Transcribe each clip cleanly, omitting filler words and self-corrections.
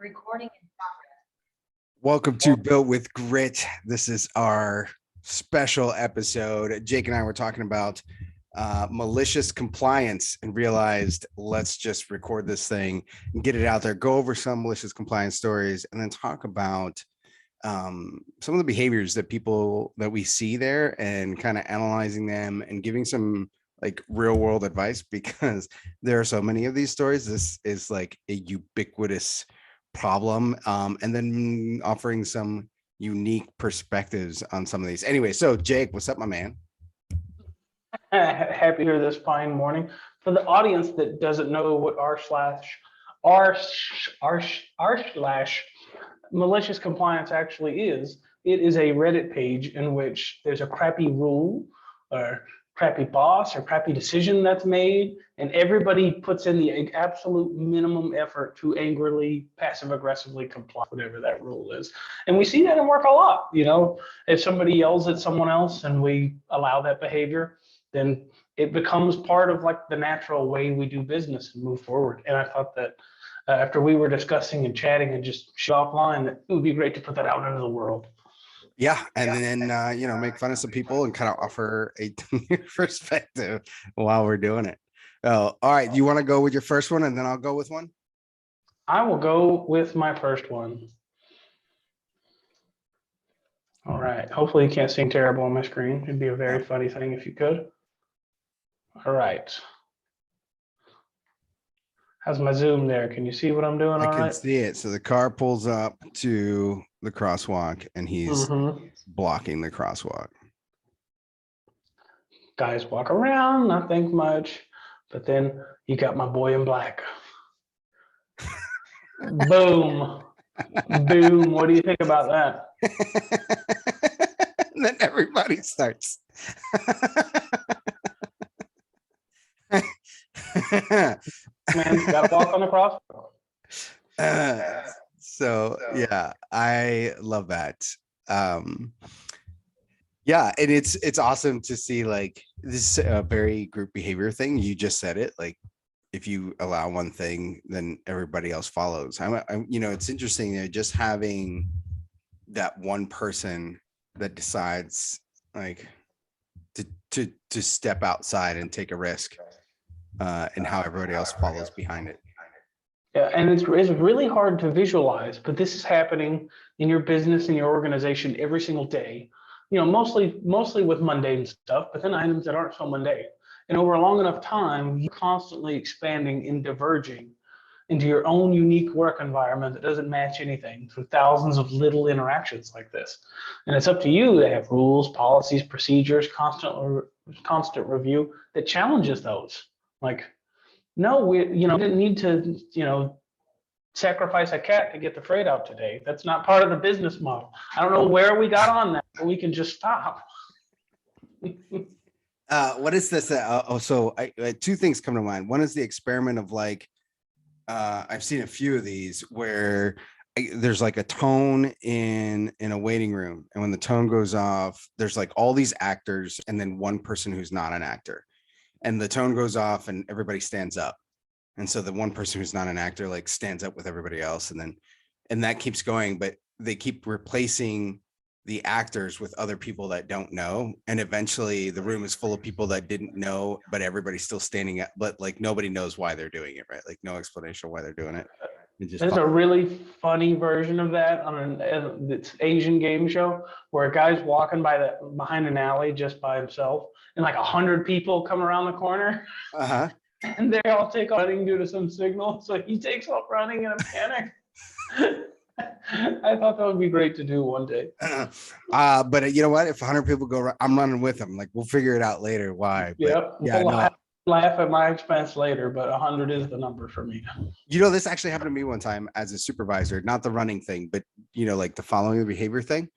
Recording in Welcome to Built with Grit. This is our special episode. Jake and I were talking about malicious compliance and realized let's just record this thing and get it out there, go over some malicious compliance stories, and then talk about some of the behaviors that we see there and kind of analyzing them and giving some like real world advice because there are so many of these stories. This is like a ubiquitous problem, and then offering some unique perspectives on some of these. Anyway, so Jake, what's up, my man? Happy to hear this fine morning. For the audience that doesn't know what r slash malicious compliance actually is, it is a Reddit page in which there's a crappy rule or crappy boss or crappy decision that's made, and everybody puts in the absolute minimum effort to angrily, passive aggressively comply with whatever that rule is. And we see that in work a lot. If somebody yells at someone else and we allow that behavior, then it becomes part of like the natural way we do business and move forward. And I thought that after we were discussing and chatting and just offline, that it would be great to put that out into the world. Yeah, and then make fun of some people and kind of offer a perspective while we're doing it. Oh, all right. You want to go with your first one, and then I'll go with one? I will go with my first one. All right. Hopefully you can't see terrible on my screen. It'd be a very funny thing if you could. All right. How's my zoom there? Can you see what I'm doing? I can see it. So the car pulls up to the crosswalk and he's blocking the crosswalk. Guys walk around, not think much, but then you got my boy in black. Boom. Boom. What do you think about that? And then everybody starts. Man, gotta walk on the crosswalk. So yeah, I love that. Yeah, and it's awesome to see like this very group behavior thing. You just said it, like if you allow one thing, then everybody else follows. It's interesting just having that one person that decides like to step outside and take a risk, and how everybody else follows behind it. Yeah, and it's really hard to visualize, but this is happening in your business and your organization every single day. Mostly with mundane stuff, but then items that aren't so mundane. And over a long enough time, you're constantly expanding and diverging into your own unique work environment that doesn't match anything through thousands of little interactions like this. And it's up to you to have rules, policies, procedures, constant review that challenges those. Like, no, we didn't need to, sacrifice a cat to get the freight out today. That's not part of the business model. I don't know where we got on that, but we can just stop. What is this? So two things come to mind. One is the experiment of like, I've seen a few of these where there's like a tone in a waiting room, and when the tone goes off, there's like all these actors and then one person who's not an actor, and the tone goes off and everybody stands up. And so the one person who's not an actor like stands up with everybody else, and that keeps going, but they keep replacing the actors with other people that don't know. And eventually the room is full of people that didn't know, but everybody's still standing up, but like nobody knows why they're doing it, right? Like no explanation why they're doing it. There's a really funny version of that on it's Asian game show where a guy's walking behind an alley just by himself, and like 100 people come around the corner. And they all take off running due to some signal. So he takes off running in a panic. I thought that would be great to do one day. But you know what? If 100 people go, I'm running with them. Like we'll figure it out later. Why? Yep. We'll laugh at my expense later, but 100 is the number for me. This actually happened to me one time as a supervisor, not the running thing, but like the following the behavior thing.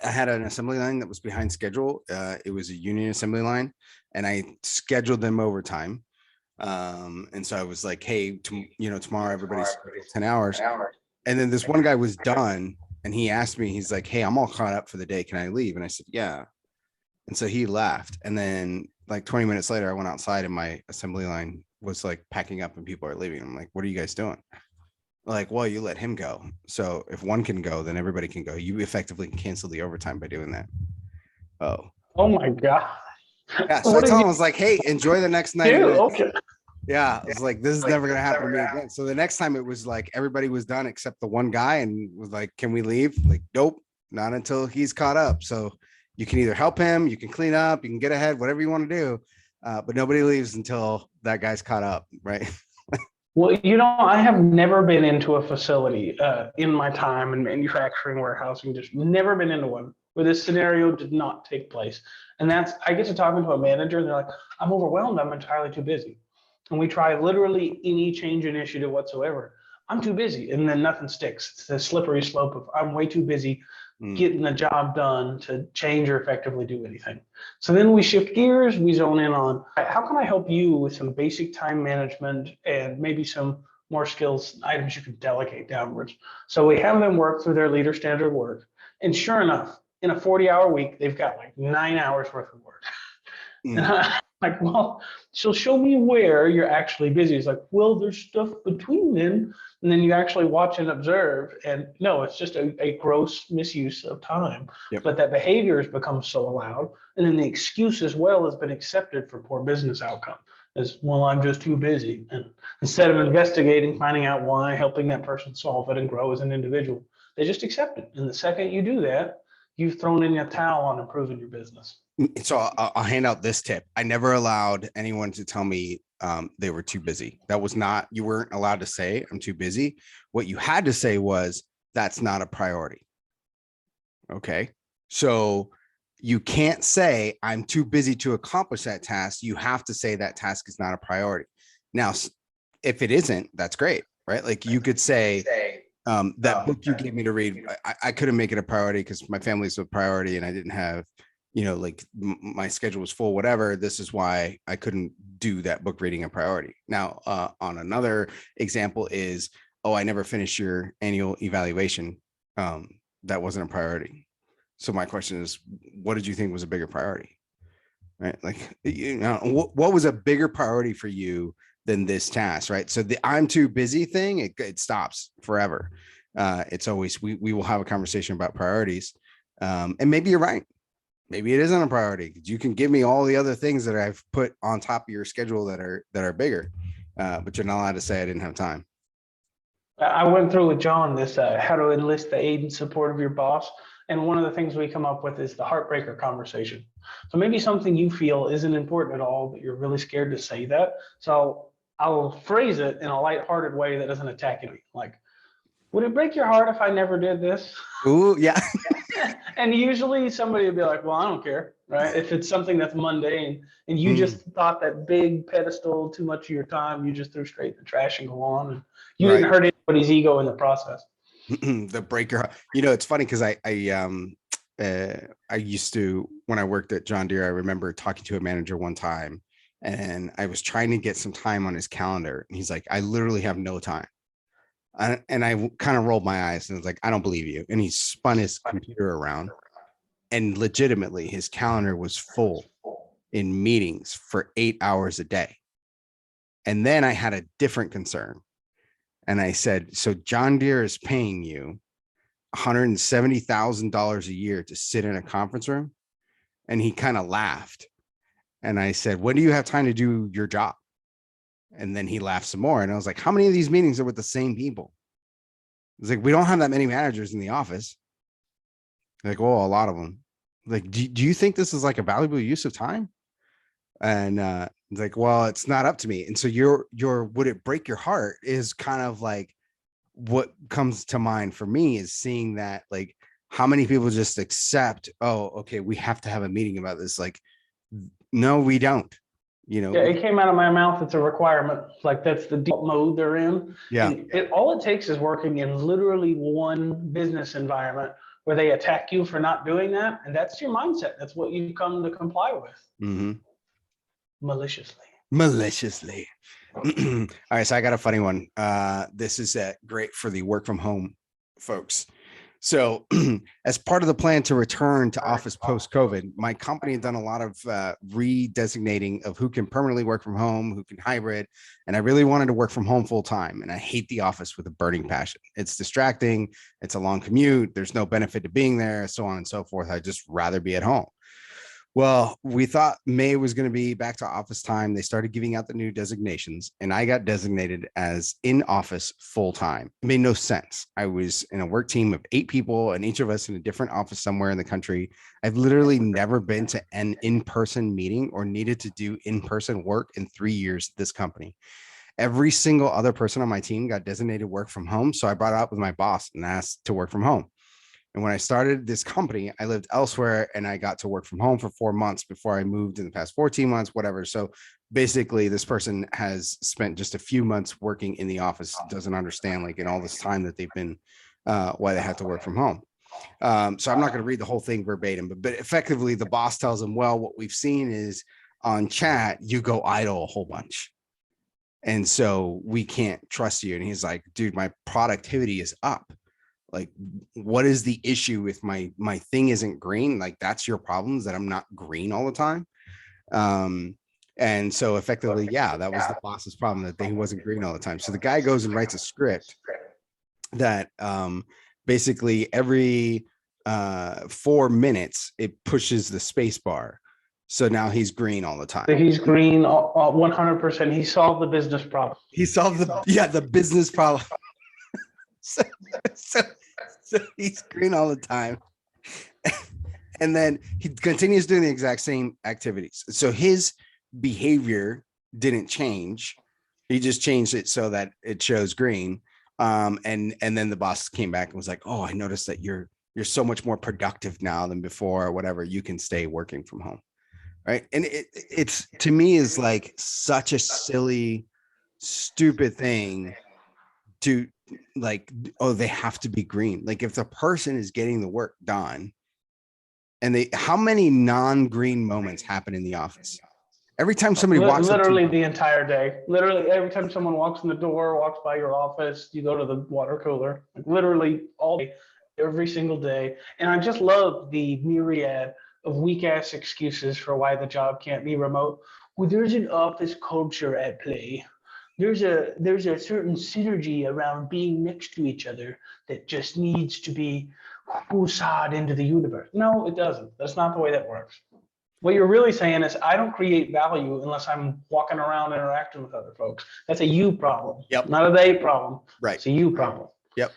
I had an assembly line that was behind schedule. It was a union assembly line, and I scheduled them overtime. And so I was like, hey, tomorrow everybody's 10 hours. And then this one guy was done, and he asked me, he's like, hey, I'm all caught up for the day. Can I leave? And I said, yeah. And so he left. And then like 20 minutes later, I went outside and my assembly line was like packing up and people are leaving. I'm like, what are you guys doing? Like, well, you let him go. So if one can go, then everybody can go. You effectively cancel the overtime by doing that. Oh, Oh my God. yeah. So I What did told you him, I was like, hey, enjoy the next 90 do? minutes. Okay. Yeah. I was like, this is never going to happen to me again. So the next time it was like everybody was done except the one guy and was like, can we leave? Like, nope, not until he's caught up. So you can either help him, you can clean up, you can get ahead, whatever you want to do. But nobody leaves until that guy's caught up. Right. Well, I have never been into a facility in my time in manufacturing, warehousing, just never been into one where this scenario did not take place. And I get to talking to a manager and they're like, I'm overwhelmed. I'm entirely too busy. And we try literally any change initiative whatsoever. I'm too busy. And then nothing sticks. It's the slippery slope of I'm way too busy Mm. getting the job done to change or effectively do anything. So then we shift gears, we zone in on how can I help you with some basic time management and maybe some more skills items you can delegate downwards. So we have them work through their leader standard work. And sure enough, in a 40-hour week, they've got like 9 hours worth of work. And Mm. I'm like, well, so show me where you're actually busy. It's like, well, there's stuff between then. And then you actually watch and observe. And no, it's just a gross misuse of time. Yep. But that behavior has become so allowed. And then the excuse as well has been accepted for poor business outcome as, well, I'm just too busy. And instead of investigating, finding out why, helping that person solve it and grow as an individual, they just accept it. And the second you do that, you've thrown in a towel on improving your business. So I'll hand out this tip. I never allowed anyone to tell me they were too busy. That was not, you weren't allowed to say I'm too busy. What you had to say was that's not a priority. Okay. So you can't say I'm too busy to accomplish that task. You have to say that task is not a priority. Now, if it isn't, that's great, right? Like you could say, that book you gave me to read, I couldn't make it a priority because my family's a priority and I didn't have, like my schedule was full, whatever. This is why I couldn't do that book reading a priority. Now, on another example is, oh, I never finished your annual evaluation. That wasn't a priority. So my question is, what did you think was a bigger priority? Right? Like, what was a bigger priority for you than this task, right? So the I'm too busy thing, it stops forever. It's always, we will have a conversation about priorities. And maybe you're right. Maybe it isn't a priority. You can give me all the other things that I've put on top of your schedule that are bigger, but you're not allowed to say I didn't have time. I went through with John this how to enlist the aid and support of your boss. And one of the things we come up with is the heartbreaker conversation. So maybe something you feel isn't important at all, but you're really scared to say that. So I'll phrase it in a lighthearted way that doesn't attack you. Like, would it break your heart if I never did this? Ooh, yeah. And usually somebody would be like, well, I don't care, right? If it's something that's mundane and you just thought that big pedestal, too much of your time, you just threw straight in the trash and go on. And you Right. didn't hurt anybody's ego in the process. The breaker. It's funny because I used to, when I worked at John Deere, I remember talking to a manager one time and I was trying to get some time on his calendar. And he's like, I literally have no time. And I kind of rolled my eyes and was like, I don't believe you. And he spun his computer around and legitimately his calendar was full in meetings for 8 hours a day. And then I had a different concern. And I said, so John Deere is paying you $170,000 a year to sit in a conference room? And he kind of laughed. And I said, when do you have time to do your job? And then he laughed some more. And I was like, how many of these meetings are with the same people? It's like, we don't have that many managers in the office. Like, well, a lot of them. Like, do you think this is like a valuable use of time? And it's like, well, it's not up to me. And so your would it break your heart is kind of like what comes to mind for me is seeing that, like, how many people just accept, oh, okay, we have to have a meeting about this. Like, no, we don't. Yeah, it came out of my mouth. It's a requirement. Like that's the default mode they're in. Yeah. And all it takes is working in literally one business environment where they attack you for not doing that. And that's your mindset. That's what you come to comply with. Mm-hmm. Maliciously. All right. So I got a funny one. This is great for the work from home folks. So as part of the plan to return to office post-COVID, my company had done a lot of redesignating of who can permanently work from home, who can hybrid. And I really wanted to work from home full time. And I hate the office with a burning passion. It's distracting. It's a long commute. There's no benefit to being there, so on and so forth. I'd just rather be at home. Well, we thought May was going to be back to office time. They started giving out the new designations, and I got designated as in office full time. It made no sense. I was in a work team of 8 people, and each of us in a different office somewhere in the country. I've literally never been to an in-person meeting or needed to do in-person work in 3 years at this company. Every single other person on my team got designated work from home. So I brought it up with my boss and asked to work from home. And when I started this company, I lived elsewhere and I got to work from home for 4 months before I moved in the past 14 months, whatever. So basically, this person has spent just a few months working in the office, doesn't understand like in all this time that they've been, why they have to work from home. So I'm not going to read the whole thing verbatim, but effectively the boss tells them, well, what we've seen is on chat, you go idle a whole bunch. And so we can't trust you. And he's like, dude, my productivity is up. Like, what is the issue with my thing isn't green? Like, that's your problems that I'm not green all the time. And so effectively, yeah, that was the boss's problem, that he wasn't green all the time. So the guy goes and writes a script that basically every 4 minutes it pushes the space bar. So now he's green all the time. He's green 100%. He solved the business problem. He solved the business problem. So he's green all the time. And then he continues doing the exact same activities. So his behavior didn't change. He just changed it so that it shows green. And then the boss came back and was like, oh, I noticed that you're so much more productive now than before, or whatever. You can stay working from home. Right. And it's to me is like such a silly, stupid thing to like, oh, they have to be green. Like if the person is getting the work done, and how many non-green moments happen in the office? Every time somebody walks literally the entire day, literally every time someone walks in the door, walks by your office, you go to the water cooler, like literally all day, every single day. And I just love the myriad of weak ass excuses for why the job can't be remote. Well, there's an office culture at play. There's a certain synergy around being next to each other that just needs to be whoosad into the universe. No, it doesn't. That's not the way that works. What you're really saying is I don't create value unless I'm walking around interacting with other folks. That's a you problem. Yep. Not a they problem. Right. It's a you problem. Yep.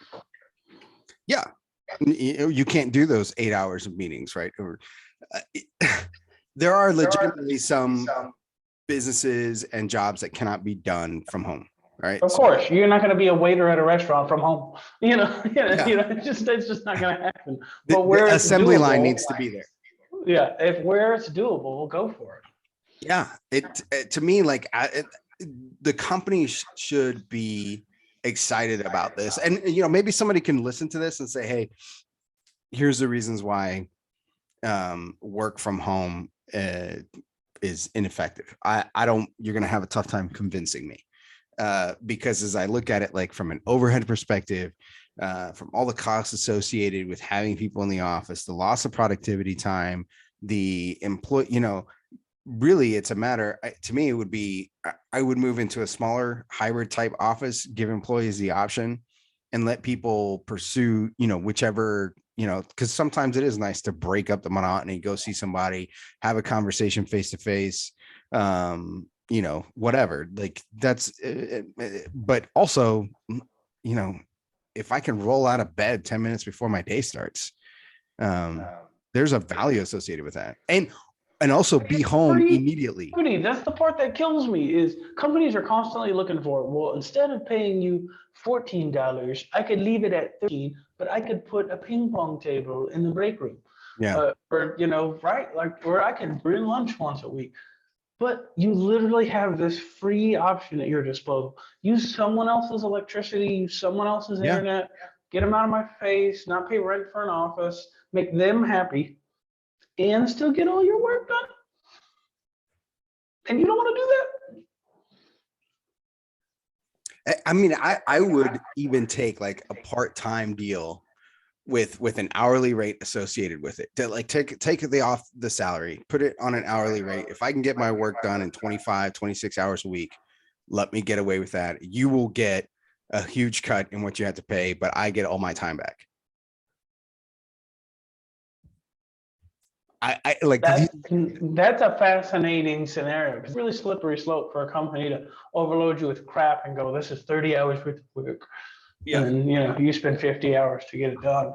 Yeah. You can't do those 8 hours of meetings, right? Or there are legitimately some businesses and jobs that cannot be done from home, right? Of course, you're not going to be a waiter at a restaurant from home. It's just not going to happen. But where the it's assembly doable, line needs to be there. Yeah, where it's doable, we'll go for it. Yeah, it to me, like the company should be excited about this, and maybe somebody can listen to this and say, hey, here's the reasons why work from home is ineffective. You're going to have a tough time convincing me, because as I look at it, like from an overhead perspective, from all the costs associated with having people in the office, the loss of productivity time, the employee, really it's a matter, to me, it would be, I would move into a smaller hybrid type office, give employees the option and let people pursue, whichever, because sometimes it is nice to break up the monotony, go see somebody, have a conversation face to face, whatever, like that's, but also, if I can roll out of bed 10 minutes before my day starts, there's a value associated with that. And also be home immediately. That's the part that kills me is companies are constantly looking for, well, instead of paying you $14, I could leave it at $13, but I could put a ping pong table in the break room. Yeah. Right? Like where I can bring lunch once a week. But you literally have this free option at your disposal. Use someone else's electricity, use someone else's internet, get them out of my face, not pay rent for an office, make them happy, and still get all your work done. And you don't want to do that? I mean, I would even take like a part-time deal with an hourly rate associated with it. To like take the off the salary, put it on an hourly rate. If I can get my work done in 25, 26 hours a week, let me get away with that. You will get a huge cut in what you have to pay, but I get all my time back. I like that's a fascinating scenario. It's really slippery slope for a company to overload you with crap and go, this is 30 hours worth of work. Yeah. And then, you spend 50 hours to get it done.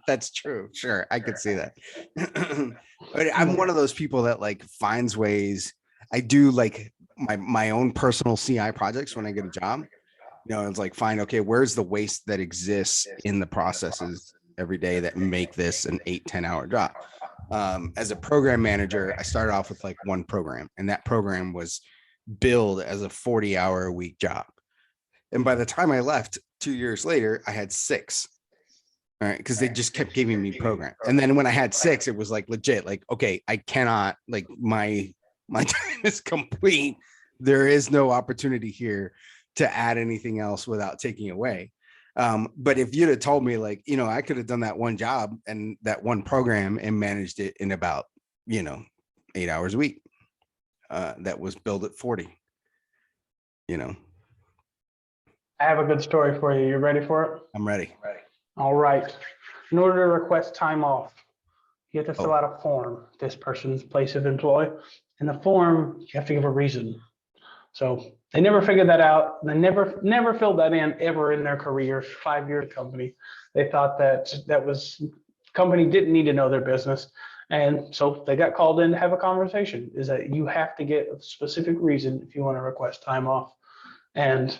That's true. Sure. I could see that. But I'm one of those people that like finds ways. I do like my own personal CI projects when I get a job. It's like, fine, okay, where's the waste that exists in the processes every day that make this an 8-10 hour job? As a program manager, I started off with like one program, and that program was billed as a 40-hour a week job. And by the time I left 2 years later, I had 6. All right, because they just kept giving me program. And then when I had 6, it was like legit, like, okay, I cannot, like my time is complete. There is no opportunity here to add anything else without taking away. But if you'd have told me like, I could have done that one job and that one program and managed it in about, 8 hours a week, that was billed at 40, I have a good story for you. You ready for it? I'm ready. All right. In order to request time off, you have to fill out a form, this person's place of employ. In the form, you have to give a reason. So they never figured that out. They never filled that in ever in their career, 5-year company. They thought that was company didn't need to know their business. And so they got called in to have a conversation, is that you have to get a specific reason if you want to request time off. And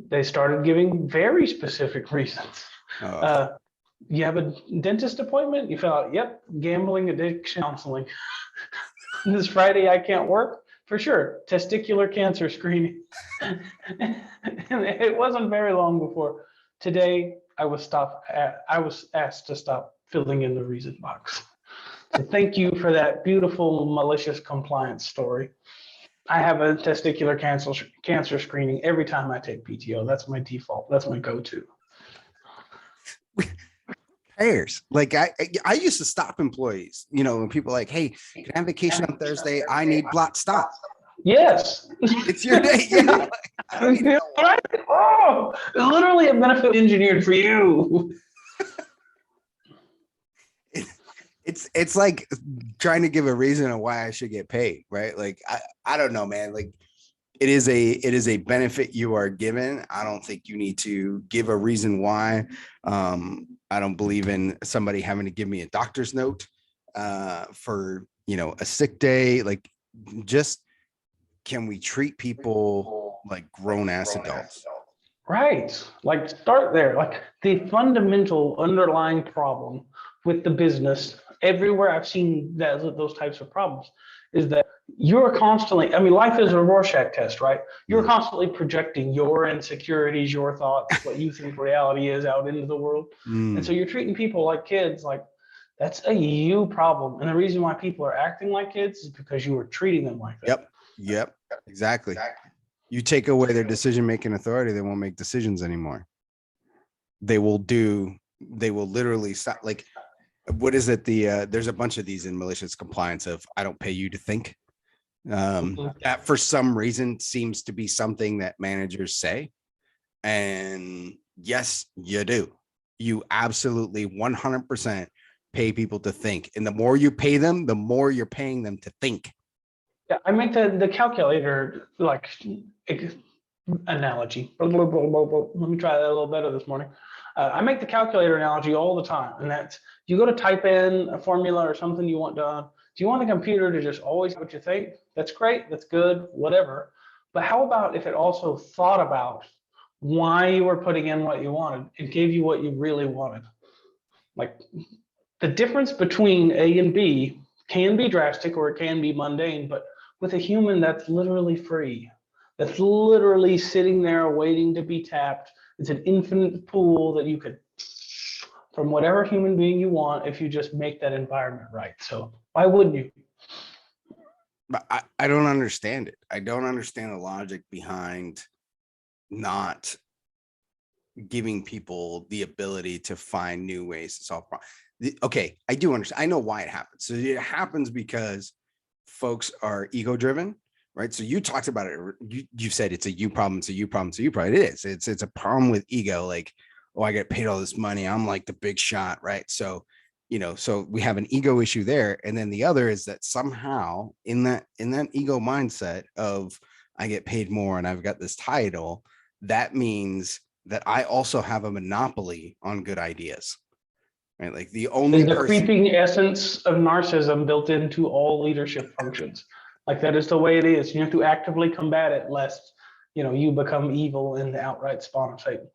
they started giving very specific reasons. You have a dentist appointment? You fill out, yep, gambling, addiction, counseling. This Friday I can't work? For sure, testicular cancer screening. And it wasn't very long before today I was asked to stop filling in the reason box. So thank you for that beautiful malicious compliance story. I have a testicular cancer screening every time I take PTO. That's my default. That's my go-to. Cares? Like I used to stop employees, when people are like, hey, can I have vacation on Thursday? I need block stop. Yes. It's your day. Yeah. Oh, literally a benefit engineered for you. It's like trying to give a reason of why I should get paid, right? Like I don't know, man. Like it is a benefit you are given. I don't think you need to give a reason why. I don't believe in somebody having to give me a doctor's note for a sick day. Like, just can we treat people like grown ass adults? Right. Like, start there. Like, the fundamental underlying problem with the business everywhere I've seen those types of problems is that you're constantly, life is a Rorschach test, right? You're constantly projecting your insecurities, your thoughts, what you think reality is out into the world. And so you're treating people like kids, like that's a you problem. And the reason why people are acting like kids is because you were treating them like that. Yep. Exactly. You take away their decision-making authority, they won't make decisions anymore. They will literally stop. Like, what is it? There's a bunch of these in malicious compliance of, I don't pay you to think. That for some reason seems to be something that managers say. And yes, you do. You absolutely 100% pay people to think. And the more you pay them, the more you're paying them to think. Yeah, I make the calculator like analogy. Let me try that a little better this morning. I make the calculator analogy all the time, and that's you go to type in a formula or something you want done. Do you want the computer to just always do what you think? That's great, that's good, whatever. But how about if it also thought about why you were putting in what you wanted and gave you what you really wanted? Like, the difference between A and B can be drastic or it can be mundane, but with a human, that's literally free. That's literally sitting there waiting to be tapped. It's an infinite pool that you could, from whatever human being you want, if you just make that environment right. So why wouldn't you? But I don't understand it. I don't understand the logic behind not giving people the ability to find new ways to solve problems. Okay, I do understand. I know why it happens. So it happens because folks are ego driven, right? So you talked about it. You said it's a you problem, it's a you problem, it's a you problem. It is. It's a problem with ego. Like, oh, I get paid all this money. I'm like the big shot, right? So, so we have an ego issue there. And then the other is that somehow in that ego mindset of I get paid more and I've got this title, that means that I also have a monopoly on good ideas. Right? Like the only Is the person. creeping essence of narcissism built into all leadership functions. Like that is the way it is. You have to actively combat it, lest you become evil in the outright spawn of Satan.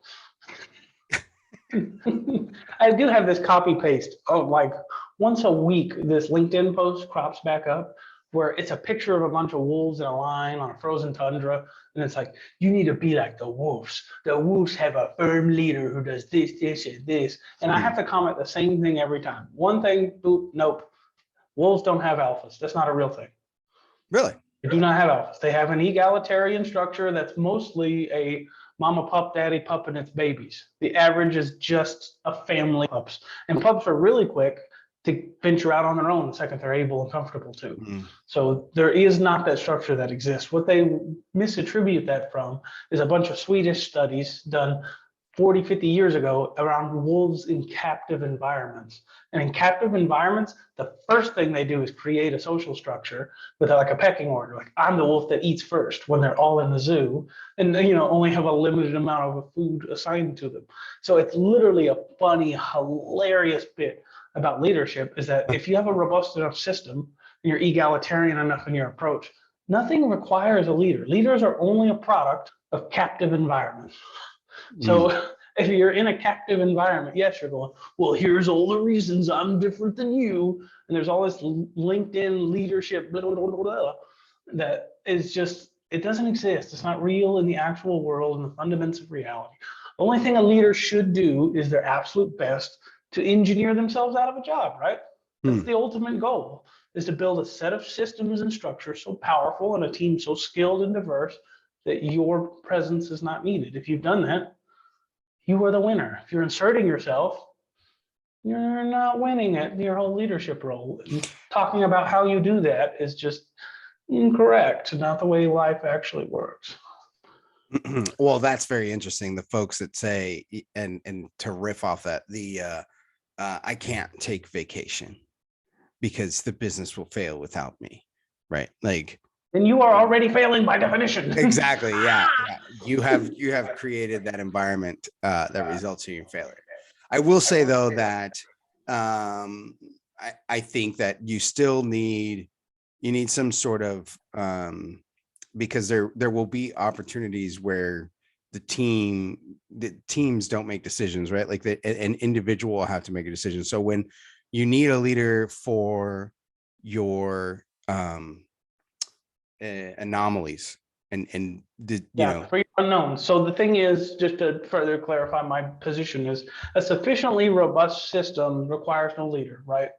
I do have this copy paste of like once a week, this LinkedIn post crops back up where it's a picture of a bunch of wolves in a line on a frozen tundra. And it's like, you need to be like the wolves. The wolves have a firm leader who does this, this, and this. And I have to comment the same thing every time. One thing, boop, nope. Wolves don't have alphas. That's not a real thing. Really? They do not have alphas. They have an egalitarian structure that's mostly a mama pup, daddy pup, and its babies. The average is just a family of pups. And pups are really quick to venture out on their own the second they're able and comfortable to. So there is not that structure that exists. What they misattribute that from is a bunch of Swedish studies done 40, 50 years ago around wolves in captive environments. And in captive environments, the first thing they do is create a social structure with like a pecking order. Like I'm the wolf that eats first when they're all in the zoo and only have a limited amount of food assigned to them. So it's literally a funny, hilarious bit about leadership is that if you have a robust enough system and you're egalitarian enough in your approach, nothing requires a leader. Leaders are only a product of captive environments. So if you're in a captive environment, yes, you're going, well, here's all the reasons I'm different than you. And there's all this LinkedIn leadership, blah, blah, blah, blah, that is just, it doesn't exist. It's not real in the actual world and the fundamentals of reality. The only thing a leader should do is their absolute best to engineer themselves out of a job, right? That's the ultimate goal, is to build a set of systems and structures so powerful and a team so skilled and diverse that your presence is not needed. If you've done that, you are the winner. If you're inserting yourself, you're not winning at your whole leadership role. And talking about how you do that is just incorrect, not the way life actually works. Well, that's very interesting. The folks that say, and to riff off that, I can't take vacation because the business will fail without me, right? Like, and you are already failing by definition. Exactly. Yeah. You have created that environment that results in your failure. I will say though that I think that you still need some sort of because there will be opportunities where the teams don't make decisions, right? Like an individual will have to make a decision. So when you need a leader for your anomalies and for your unknowns. So the thing is, just to further clarify my position, is a sufficiently robust system requires no leader, right?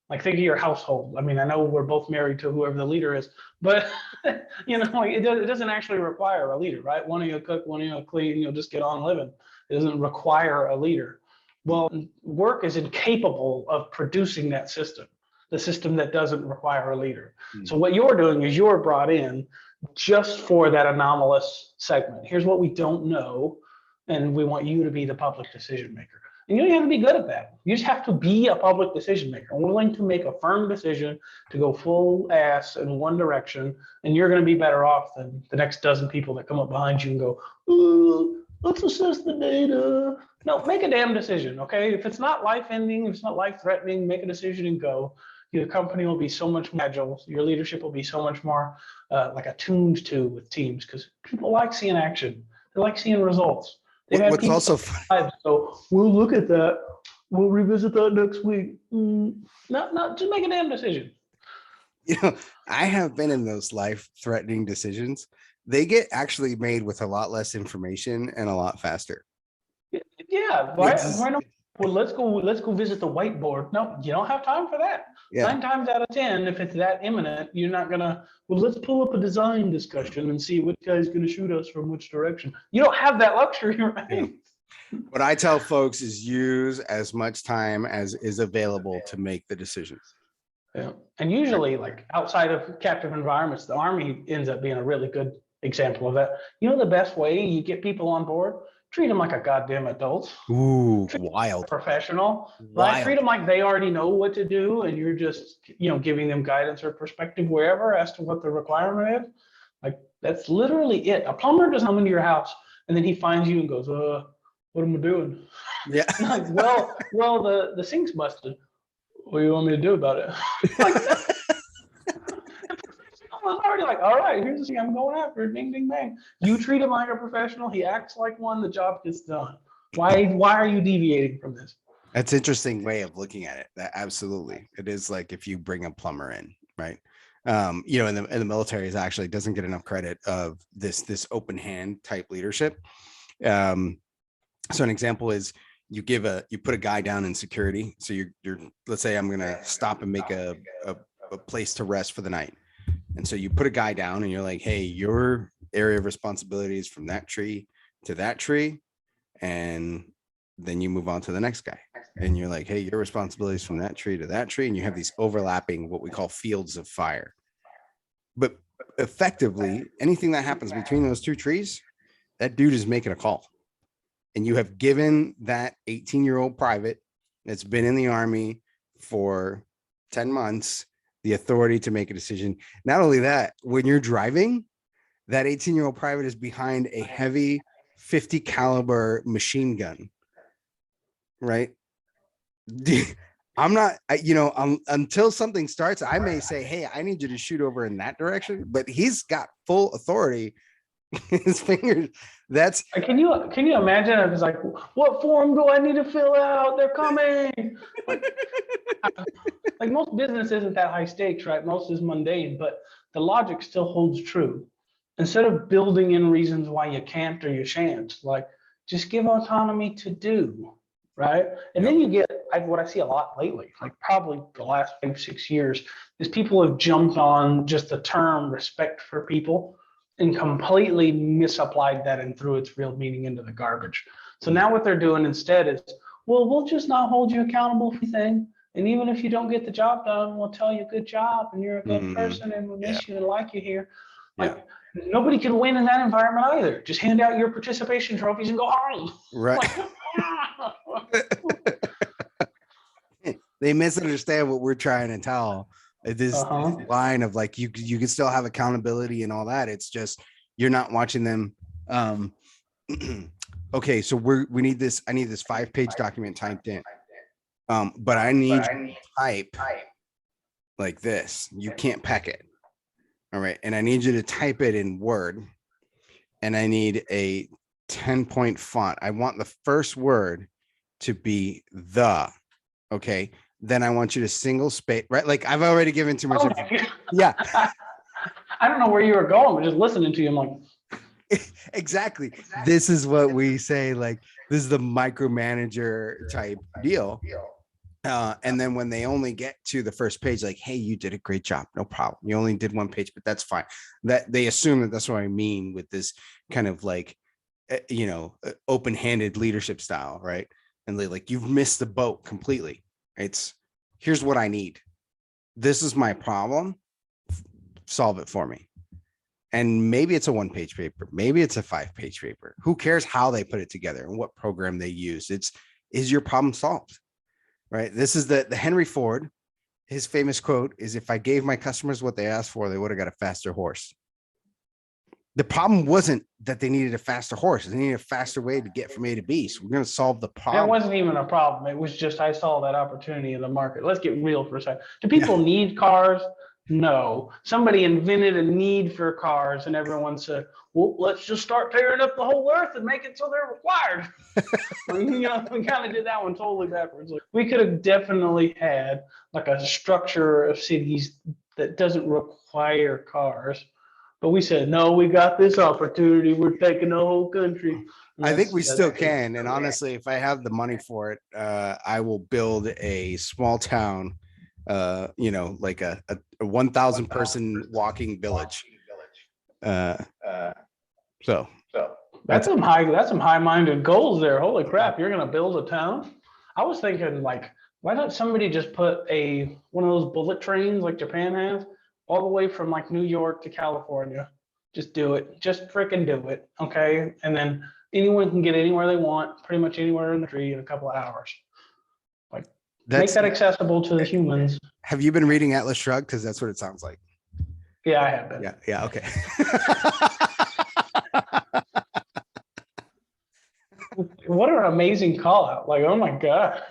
Like think of your household. I mean, I know we're both married to whoever the leader is, but it doesn't actually require a leader, right? One of you cook, one of you clean, you'll just get on living. It doesn't require a leader. Well, work is incapable of producing that system, the system that doesn't require a leader. So what you're doing is you're brought in just for that anomalous segment. Here's what we don't know, and we want you to be the public decision maker. And you don't have to be good at that. You just have to be a public decision maker, willing to make a firm decision to go full ass in one direction, and you're going to be better off than the next dozen people that come up behind you and go, let's assess the data. No, make a damn decision, okay? If it's not life-ending, if it's not life-threatening, make a decision and go. Your company will be so much more agile. Your leadership will be so much more like attuned to with teams, because people like seeing action. They like seeing results. What's also fun. So we'll look at that. We'll revisit that next week. Not just make a damn decision. I have been in those life-threatening decisions. They get actually made with a lot less information and a lot faster. Yeah, right. Well, let's go visit the whiteboard. No, you don't have time for that. Yeah. 9 times out of 10, if it's that imminent, you're not gonna. Well, let's pull up a design discussion and see which guy's gonna shoot us from which direction. You don't have that luxury, right? Yeah. What I tell folks is use as much time as is available to make the decisions. Yeah. And usually, like outside of captive environments, the Army ends up being a really good example of that. You know, the best way you get people on board, treat them like a goddamn adult. Ooh, Treat them like a wild, professional, right? Treat wild. them like they already know what to do, and you're just, giving them guidance or perspective wherever as to what the requirement is. Like that's literally it. A plumber doesn't come into your house and then he finds you and goes, what am I doing? Yeah. Like, well, the sink's busted. What do you want me to do about it? Like, I was already like, all right, here's the thing I'm going after. Ding, ding, bang. You treat him like a professional. He acts like one. The job gets done. Why are you deviating from this? That's an interesting way of looking at it. That absolutely, it is like if you bring a plumber in, right? In the military is actually doesn't get enough credit of this open hand type leadership. So an example is you put a guy down in security. So you're let's say I'm gonna stop and make a place to rest for the night. And so you put a guy down and you're like, hey, your area of responsibility is from that tree to that tree. And then you move on to the next guy. And you're like, hey, your responsibility is from that tree to that tree. And you have these overlapping, what we call fields of fire. But effectively, anything that happens between those two trees, that dude is making a call. And you have given that 18-year-old private that's been in the Army for 10 months the authority to make a decision. Not only that, when you're driving, that 18-year-old private is behind a heavy 50 caliber machine gun, right? I'm not, until something starts, I may say, hey, I need you to shoot over in that direction, but he's got full authority. His fingers, that's. Can you imagine if it's like, what form do I need to fill out? They're coming. Like most business isn't that high stakes, right? Most is mundane, but the logic still holds true. Instead of building in reasons why you can't or you shan't, like just give autonomy to do, right? And then you get what I see a lot lately, like probably the last 5-6 years, is people have jumped on just the term respect for people and completely misapplied that and threw its real meaning into the garbage. So now what they're doing instead is, well, we'll just not hold you accountable for anything. And even if you don't get the job done, we'll tell you good job and you're a good person and we miss you and like you here. Like nobody can win in that environment either. Just hand out your participation trophies and go home. Right. They misunderstand what we're trying to tell. This line of like you can still have accountability and all that. It's just you're not watching them. Okay, so we need this. I need this 5-page document typed in. But I need you to type like this. You can't peck it. All right. And I need you to type it in Word. And I need a 10-point font. I want the first word to be the. Okay. Then I want you to single space, right? Like I've already given too much. Yeah. I don't know where you were going, but just listening to you, I'm like, exactly. This is what we say. Like this is the micromanager type deal. And then when they only get to the first page, like, hey, you did a great job. No problem. You only did one page, but that's fine. That they assume that that's what I mean with this kind of like, open-handed leadership style. Right. And they like, you've missed the boat completely. It's here's what I need. This is my problem. Solve it for me. And maybe it's a 1-page paper. Maybe it's a 5-page paper. Who cares how they put it together and what program they use? Is your problem solved? Right. This is the Henry Ford. His famous quote is, if I gave my customers what they asked for, they would have got a faster horse. The problem wasn't that they needed a faster horse. They needed a faster way to get from A to B. So we're going to solve the problem. It wasn't even a problem. It was just I saw that opportunity in the market. Let's get real for a second. Do people need cars? No. Somebody invented a need for cars and everyone said, well, let's just start tearing up the whole earth and make it so they're required. We kind of did that one totally backwards. Like, we could have definitely had like a structure of cities that doesn't require cars. But we said, no, we got this opportunity. We're taking the whole country. I think we still can. And honestly, if I have the money for it, I will build a small town, like a 1,000 person walking village. So That's some high-minded goals there. Holy crap, you're gonna build a town? I was thinking like, why don't somebody just put one of those bullet trains like Japan has all the way from like New York to California? Just do it. Just freaking do it. Okay. And then anyone can get anywhere they want, pretty much anywhere in the country in a couple of hours. Like make that accessible to the humans. Have you been reading Atlas Shrugged? Because that's what it sounds like. Yeah, I have been. Yeah, okay. What an amazing call out. Like, oh my God.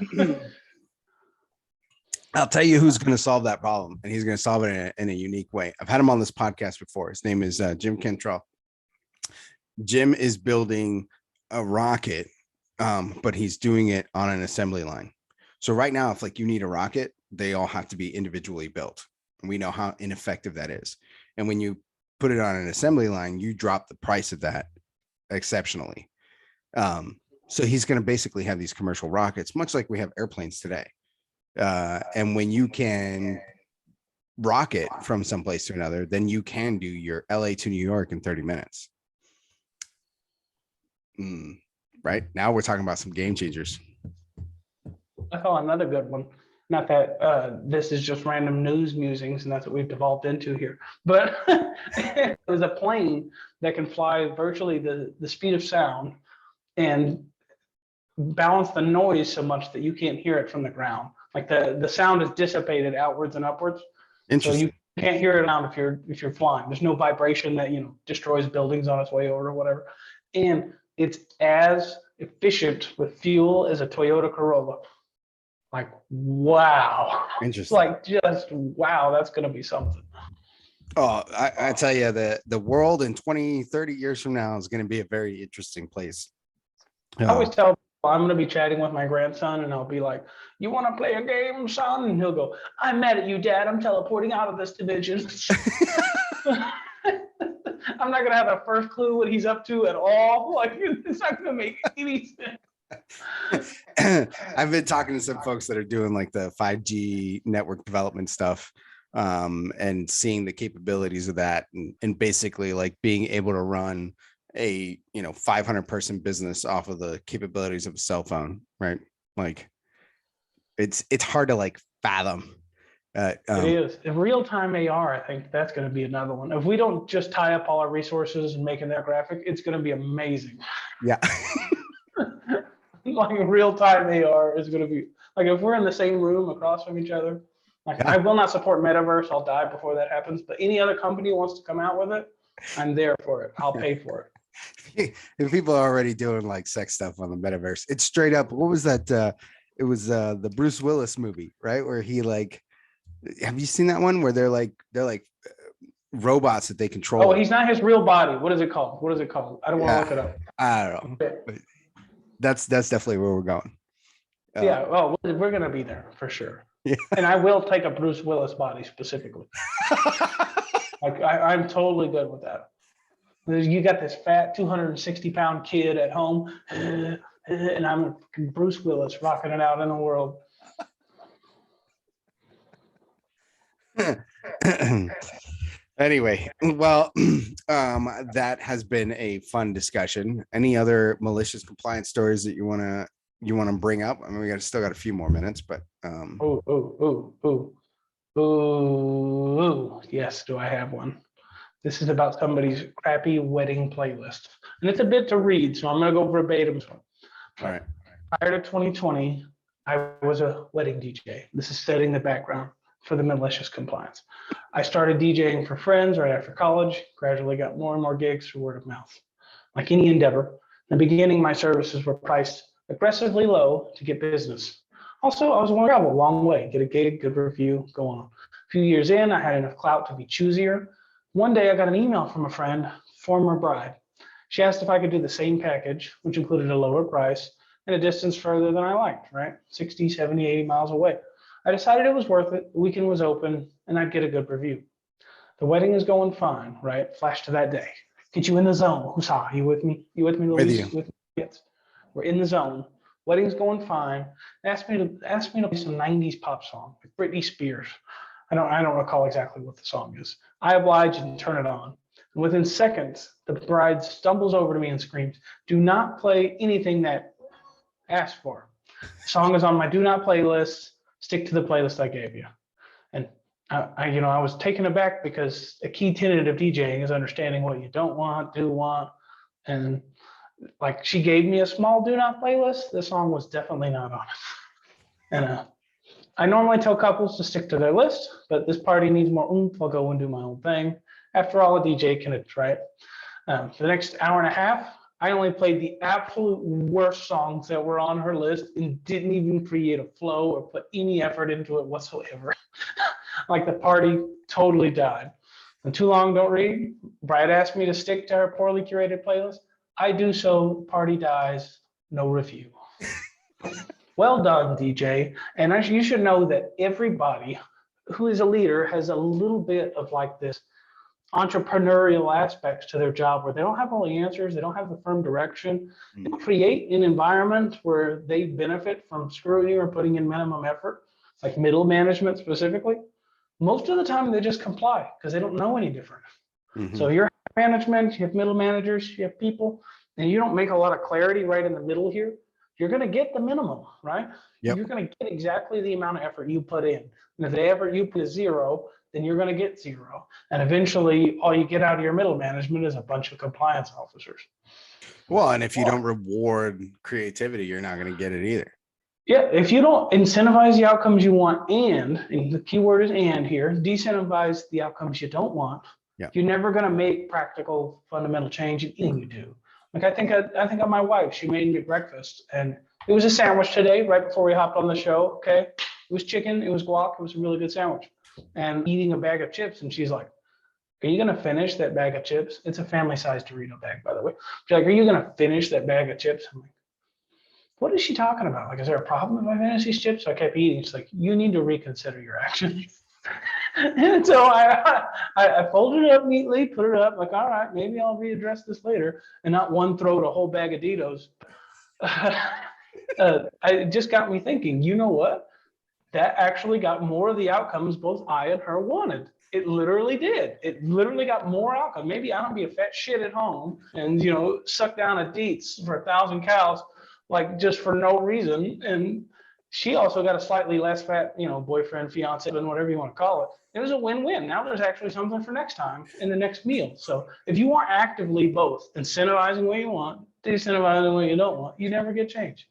I'll tell you who's going to solve that problem, and he's going to solve it in a unique way. I've had him on this podcast before. His name is Jim Cantrell. Jim is building a rocket, but he's doing it on an assembly line. So right now, if like you need a rocket, they all have to be individually built. And we know how ineffective that is. And when you put it on an assembly line, you drop the price of that exceptionally. So he's going to basically have these commercial rockets, much like we have airplanes today. And when you can rocket from someplace to another, then you can do your LA to New York in 30 minutes. Right now we're talking about some game changers. Oh, another good one. Not that this is just random news musings and that's what we've devolved into here, but there's a plane that can fly virtually the speed of sound and balance the noise so much that you can't hear it from the ground. Like the sound is dissipated outwards and upwards. So you can't hear it out if you're flying. There's no vibration that destroys buildings on its way over or whatever. And it's as efficient with fuel as a Toyota Corolla. Like, wow. Interesting. Like, just wow, that's going to be something. Oh, I tell you, the world in 20, 30 years from now is going to be a very interesting place. I always tell people I'm going to be chatting with my grandson and I'll be like, you want to play a game, son? And he'll go, I'm mad at you, Dad. I'm teleporting out of this dimension. I'm not going to have the first clue what he's up to at all. Like, it's not going to make any sense. I've been talking to some folks that are doing like the 5G network development stuff, and seeing the capabilities of that, and basically like being able to run a 500 person business off of the capabilities of a cell phone, right? Like it's hard to like fathom. It is. In real-time AR, I think that's going to be another one. If we don't just tie up all our resources and making that graphic, it's going to be amazing. Yeah. Like real-time AR is going to be like, if we're in the same room across from each other, like I will not support metaverse. I'll die before that happens. But any other company wants to come out with it, I'm there for it. I'll pay for it. If people are already doing like sex stuff on the metaverse, it's straight up. What was that? It was the Bruce Willis movie, right? Where he like, have you seen that one where they're like robots that they control? Oh, he's not his real body. What is it called? I don't want to look it up. I don't know. But that's definitely where we're going. Yeah. Well, we're going to be there for sure. Yeah. And I will take a Bruce Willis body specifically. Like I'm totally good with that. You got this fat 260-pound kid at home, and I'm Bruce Willis rocking it out in the world. Anyway, well, that has been a fun discussion. Any other malicious compliance stories that you want to bring up? I mean, we still got a few more minutes, but yes, do I have one? This is about somebody's crappy wedding playlist, and it's a bit to read, so I'm going to go verbatim. All right. Prior to 2020, I was a wedding DJ. This is setting the background for the malicious compliance. I started DJing for friends right after college, gradually got more and more gigs through word of mouth. Like any endeavor, in the beginning, my services were priced aggressively low to get business. Also, I was willing to travel a long way, get a gig, good review, go on. A few years in, I had enough clout to be choosier. One day I got an email from a friend, former bride. She asked if I could do the same package, which included a lower price and a distance further than I liked, right? 60, 70, 80 miles away. I decided it was worth it. The weekend was open and I'd get a good review. The wedding is going fine, right? Flash to that day. Get you in the zone. Husa, you with me? You with me, Luis? With me? Yes. We're in the zone. Wedding's going fine. Asked me to play some 90s pop song, like Britney Spears. I don't recall exactly what the song is. I obliged and turn it on. Within seconds, the bride stumbles over to me and screams, "Do not play anything that asked for. The song is on my do not playlist. Stick to the playlist I gave you." And I was taken aback because a key tenet of DJing is understanding what you don't want, do want. And like she gave me a small do not playlist. The song was definitely not on it. And I normally tell couples to stick to their list, but this party needs more oomph. I'll go and do my own thing. After all, a DJ can, right? For the next hour and a half, I only played the absolute worst songs that were on her list and didn't even create a flow or put any effort into it whatsoever. Like the party totally died. And too long don't read. Bride asked me to stick to her poorly curated playlist. I do so, party dies, no review. Well done, DJ. And you should know that everybody who is a leader has a little bit of like this entrepreneurial aspects to their job where they don't have all the answers, they don't have the firm direction. They create an environment where they benefit from scrutiny or putting in minimum effort, like middle management specifically. Most of the time they just comply because they don't know any different. So you're management, you have middle managers, you have people, and you don't make a lot of clarity right in the middle here. You're going to get the minimum, right? Yep. You're going to get exactly the amount of effort you put in. And if the effort you put is zero, then you're going to get zero. And eventually, all you get out of your middle management is a bunch of compliance officers. Well, and if you don't reward creativity, you're not going to get it either. Yeah, if you don't incentivize the outcomes you want and the key word is and here, decentivize the outcomes you don't want, you're never going to make practical, fundamental change in anything you do. Like I think of my wife, she made me breakfast and it was a sandwich today, right before we hopped on the show, okay? It was chicken, it was guac, it was a really good sandwich. And eating a bag of chips, and she's like, "Are you gonna finish that bag of chips?" It's a family-sized Dorito bag, by the way. She's like, "Are you gonna finish that bag of chips?" I'm like, what is she talking about? Like, is there a problem if I finish these chips? So I kept eating. She's like, "You need to reconsider your actions." And so I folded it up neatly, put it up, like, all right, maybe I'll readdress this later, and not one throat a whole bag of Doritos. It just got me thinking, you know what? That actually got more of the outcomes both I and her wanted. It literally did. It literally got more outcome. Maybe I don't be a fat shit at home and, suck down a Deets for 1,000 cows, like just for no reason. And she also got a slightly less fat, boyfriend, fiance, and whatever you want to call it. It was a win-win. Now there's actually something for next time in the next meal. So if you are actively both incentivizing what you want, decentivizing what you don't want, you never get change.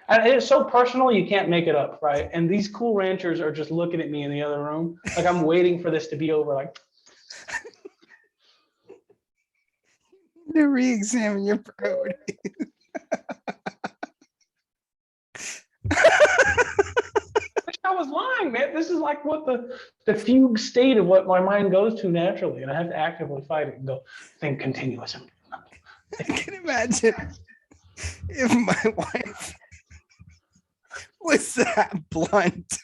And it's so personal, you can't make it up, right? And these cool ranchers are just looking at me in the other room. Like I'm waiting for this to be over. Like, to re-examine your priorities. I was lying, man. This is like what the fugue state of what my mind goes to naturally. And I have to actively fight it and go, think continuous. I can imagine if my wife was that blunt.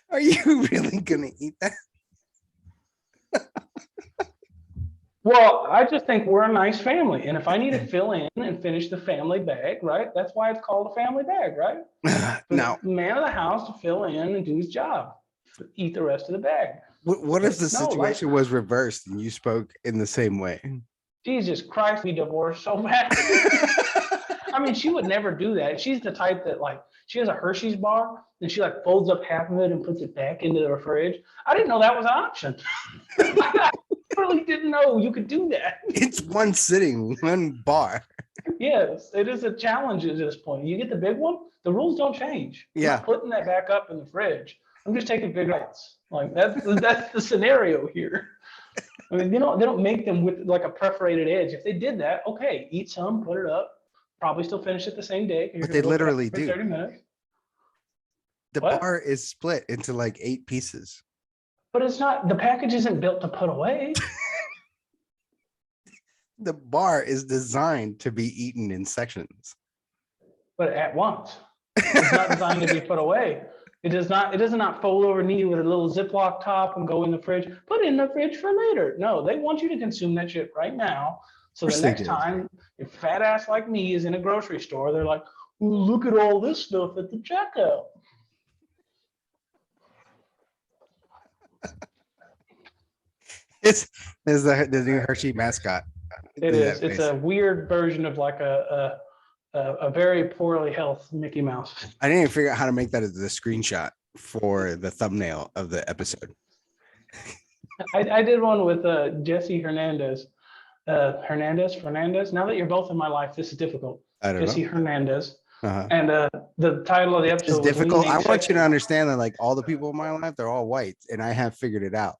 Are you really gonna eat that? Well, I just think we're a nice family. And if I need to fill in and finish the family bag, right? That's why it's called a family bag, right? Now, the man of the house to fill in and do his job, eat the rest of the bag. What if the situation was reversed and you spoke in the same way? Jesus Christ, we divorced so bad. I mean, she would never do that. She's the type that she has a Hershey's bar and she folds up half of it and puts it back into the fridge. I didn't know that was an option. I really didn't know you could do that. It's one sitting, one bar. Yes, it is a challenge at this point. You get the big one, the rules don't change. I'm not putting that back up in the fridge. I'm just taking big bites. Like that's the scenario here. I mean, they don't make them with like a perforated edge. If they did that, okay, eat some, put it up, probably still finish it the same day. But they literally do. 30 minutes. The bar is split into like 8 pieces. But it's not, the package isn't built to put away. The bar is designed to be eaten in sections. But at once. It's not designed to be put away. It does not fold over neatly with a little Ziploc top and go in the fridge. Put it in the fridge for later. No, they want you to consume that shit right now. So the next time your fat ass like me is in a grocery store, they're like, "Well, look at all this stuff at the checkout." It's the new Hershey mascot. It Do is. that It's face. a weird version of like a very poorly healthed Mickey Mouse. I didn't even figure out how to make that as the screenshot for the thumbnail of the episode. I did one with Jesse Hernandez. Fernandez. Now that you're both in my life, this is difficult. I don't Jesse know. Hernandez. Uh-huh. And the title of the It's episode was difficult. Lean I Ain't want you Sexy. to understand that like all the people in my life, they're all white, and I have figured it out.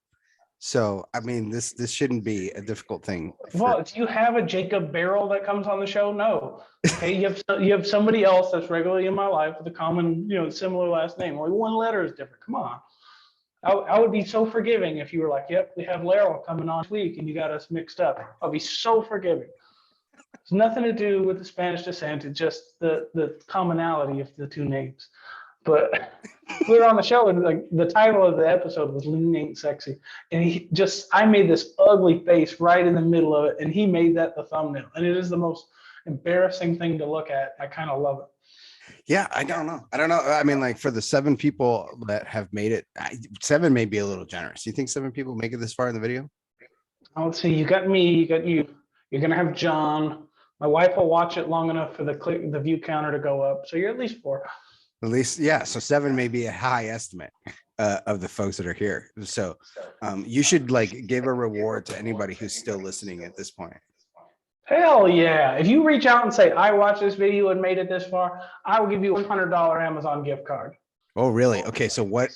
So I mean, this shouldn't be a difficult thing. Well, do you have a Jacob Barrel that comes on the show? No. Okay, you have somebody else that's regularly in my life with a common, similar last name. Only one letter is different. Come on. I would be so forgiving if you were like, yep, we have Laryl coming on this week and you got us mixed up. I'll be so forgiving. It's nothing to do with the Spanish descent. It's just the commonality of the two names. But we were on the show and like the title of the episode was Lean Ain't Sexy. And I made this ugly face right in the middle of it. And he made that the thumbnail. And it is the most embarrassing thing to look at. I kind of love it. Yeah, I don't know. I mean, like for the 7 people that have made it, 7 may be a little generous. You think 7 people make it this far in the video? Let's see. You got me. You got you. You're gonna have John. My wife will watch it long enough for the view counter to go up. So you're at least 4. At least, yeah. So 7 may be a high estimate of the folks that are here. So you should like give a reward to anybody who's still listening at this point. Hell yeah. If you reach out and say, I watched this video and made it this far, I will give you a $100 Amazon gift card. Oh, really? Okay. So what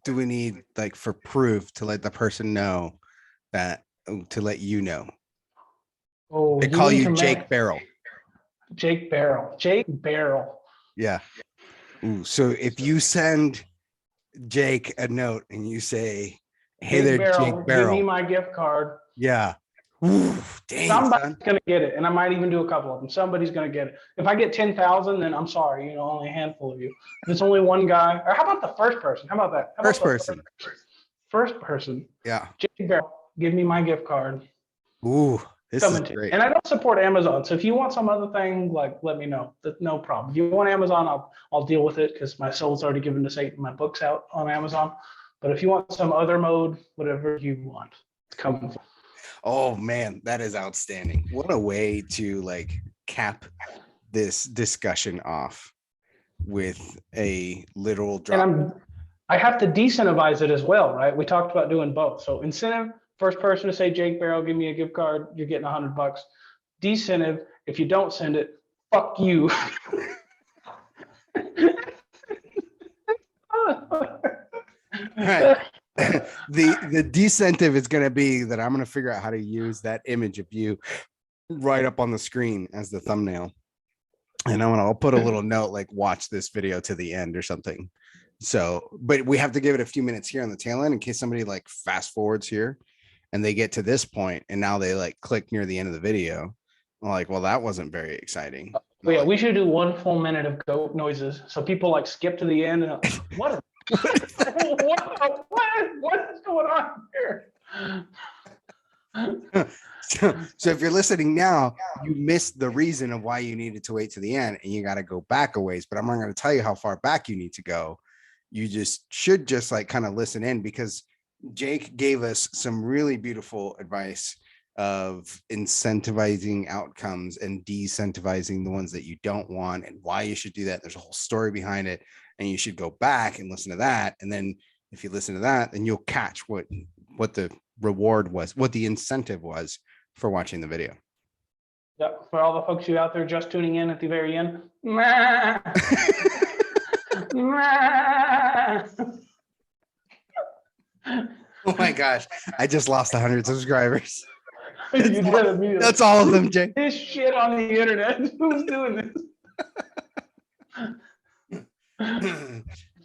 do we need like for proof to let the person know that to let you know? Oh, They call you Jake Barrel. Jake Barrel. Yeah. Ooh, so if you send Jake a note and you say, hey there, Jake Barrel. Give me my gift card. Yeah. Ooh, dang, somebody's going to get it. And I might even do a couple of them. Somebody's going to get it. If I get 10,000, then I'm sorry, only a handful of you. If it's only one guy, or how about the first person? How about that? First person. First person. Yeah. Jake Barrel, give me my gift card. Ooh, this is great. And I don't support Amazon. So if you want some other thing, like let me know. No problem. If you want Amazon, I'll deal with it because my soul's already given to Satan. My book's out on Amazon. But if you want some other mode, whatever you want, it's coming. Oh man, that is outstanding. What a way to like cap this discussion off with a literal drop. And I have to decentivize it as well, right? We talked about doing both. So incentive, first person to say Jake Barrel, give me a gift card, you're getting $100. Decentive, if you don't send it, fuck you. Right. The decentive is going to be that I'm going to figure out how to use that image of you right up on the screen as the thumbnail. And I'll put a little note like watch this video to the end or something. So, but we have to give it a few minutes here on the tail end in case somebody like fast forwards here and they get to this point and now they like click near the end of the video. I'm like, well, that wasn't very exciting. Yeah, we should do 1 full minute of goat noises. So people like skip to the end and what is going on here? So if you're listening now, you missed the reason of why you needed to wait to the end and you got to go back a ways, but I'm not going to tell you how far back you need to go. You should like kind of listen in because Jake gave us some really beautiful advice of incentivizing outcomes and decentivizing the ones that you don't want and why you should do that. There's a whole story behind it and you should go back and listen to that. And then if you listen to that, then you'll catch what the reward was, what the incentive was for watching the video. Yep. For all the folks you out there just tuning in at the very end. Oh my gosh. I just lost 100 subscribers. That's all of them, Jake. This shit on the internet. Who's doing this?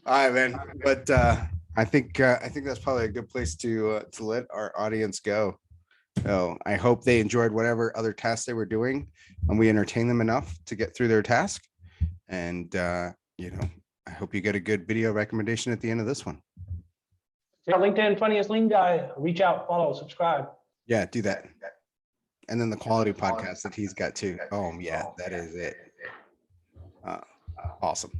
All right, man. But I think that's probably a good place to let our audience go. So I hope they enjoyed whatever other tasks they were doing and we entertained them enough to get through their task. And I hope you get a good video recommendation at the end of this one. Yeah, LinkedIn funniest lean guy. Reach out, follow, subscribe. Yeah, do that. And then the quality podcast that he's got too. Oh yeah, that is it. Awesome.